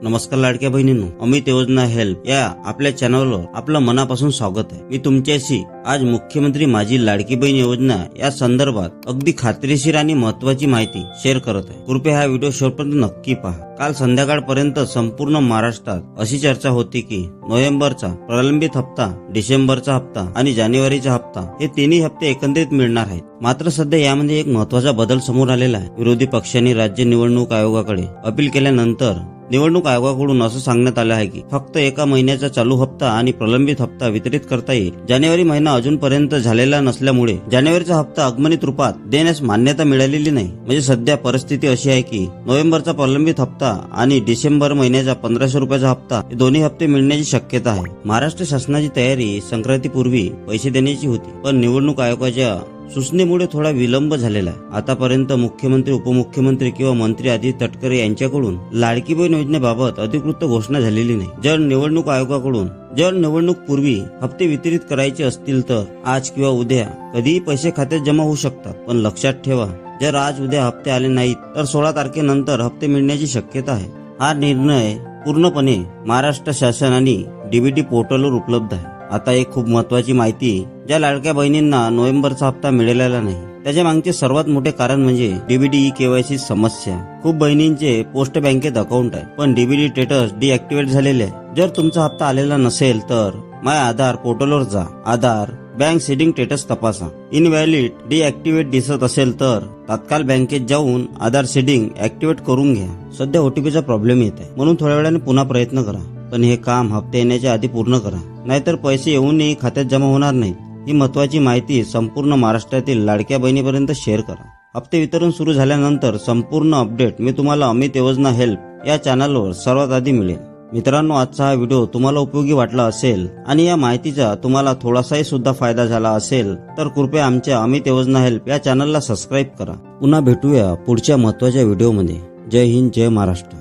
नमस्कार लाडक्या बहिणींनो, अमित योजना हेल्प या आपल्या चॅनलवर आपलं मनापासून स्वागत आहे। मी तुमच्याशी आज मुख्यमंत्री माझी लाडकी बहीण योजना या संदर्भात अगदी खात्रीशीर आणि महत्त्वाची माहिती शेअर करत आहे। कृपया हा व्हिडिओ शेवटपर्यंत नक्की पहा। काल संध्याकाळपर्यंत संपूर्ण महाराष्ट्रात अशी चर्चा होती की नोव्हेंबरचा प्रलंबित हप्ता, डिसेंबरचा हप्ता आणि जानेवारीचा हप्ता हे तिन्ही हप्ते एकत्रित मिळणार आहेत। मात्र सध्या यामध्ये एक महत्त्वाचा बदल समोर आलेला आहे। विरोधी पक्षांनी राज्य निवडणूक आयोगाकडे अपील केल्यानंतर निवडणूक आयोगाकडून असं सांगण्यात आलं आहे की फक्त एका महिन्याचा चालू हप्ता आणि प्रलंबित हप्ता वितरित करता येईल। जानेवारी महिना अजूनपर्यंत झालेला नसल्यामुळे जानेवारीचा हप्ता अगमनित रूपात देण्यास मान्यता मिळालेली नाही। म्हणजे सध्या परिस्थिती अशी आहे की नोव्हेंबरचा प्रलंबित हप्ता आणि डिसेंबर महिन्याचा 1500 रुपयाचा हप्ता हे दोन्ही हप्ते मिळण्याची शक्यता आहे। महाराष्ट्र शासनाची तयारी संक्रांतीपूर्वी पैसे देण्याची होती, पण निवडणूक आयोगाच्या सूचनेमुळे थोडा विलंब झालेला आहे। आतापर्यंत मुख्यमंत्री, उपमुख्यमंत्री किंवा मंत्री आदित्य तटकरे यांच्याकडून लाडकी बहीण योजनेबाबत अधिकृत घोषणा झालेली नाही। जर निवडणूक आयोगाकडून निवडणूक पूर्वी हप्ते वितरित करायचे असतील तर आज किंवा उद्या कधीही पैसे खात्यात जमा होऊ शकतात। पण लक्षात ठेवा, जर आज उद्या हप्ते आले नाहीत तर 16 तारखेनंतर हप्ते मिळण्याची शक्यता आहे। हा निर्णय पूर्णपणे महाराष्ट्र शासन आणि डीबीटी पोर्टलवर उपलब्ध आहे। आता एक खूप महत्त्वाची माहिती, ज्या लाडक्या बहिणींना नोव्हेंबरचा हप्ता मिळालेला नाही त्याच्या मागचे सर्वात मोठे कारण म्हणजे डीबीटी केवायसी समस्या। खूप बहिणींचे पोस्ट बँकेत अकाउंट आहे, पण डीबीटी स्टेटस डिॲक्टिव्हेट झालेले आहे। जर तुमचा हप्ता आलेला नसेल तर माय आधार पोर्टलवर जा, आधार बँक सीडिंग स्टेटस तपासा। इनव्हॅलिड डिॲक्टिव्हेट दिसत असेल तर तात्काळ बँकेत जाऊन आधार सीडिंग ऍक्टिव्हेट करून घ्या। सध्या ओटीपीचा प्रॉब्लेम येत आहे, म्हणून थोड्या वेळाने पुन्हा प्रयत्न करा, पण हे काम हप्ते येण्याच्या आधी पूर्ण करा, नाहीतर पैसे येऊनही खात्यात जमा होणार नाहीत। ही महत्त्वाची माहिती संपूर्ण महाराष्ट्रातील लाडक्या बहिणीपर्यंत शेअर करा। हप्ते वितरण सुरू झाल्यानंतर संपूर्ण अपडेट मी तुम्हाला अमित योजना हेल्प या चॅनलवर सर्वात आधी मिळेल। मित्रांनो, आजचा हा व्हिडिओ तुम्हाला उपयोगी वाटला असेल आणि या माहितीचा तुम्हाला थोडासाही सुद्धा फायदा झाला असेल तर कृपया आमच्या अमित योजना हेल्प या चॅनलला सबस्क्राईब करा। पुन्हा भेटूया पुढच्या महत्त्वाच्या व्हिडिओमध्ये। जय हिंद, जय महाराष्ट्र।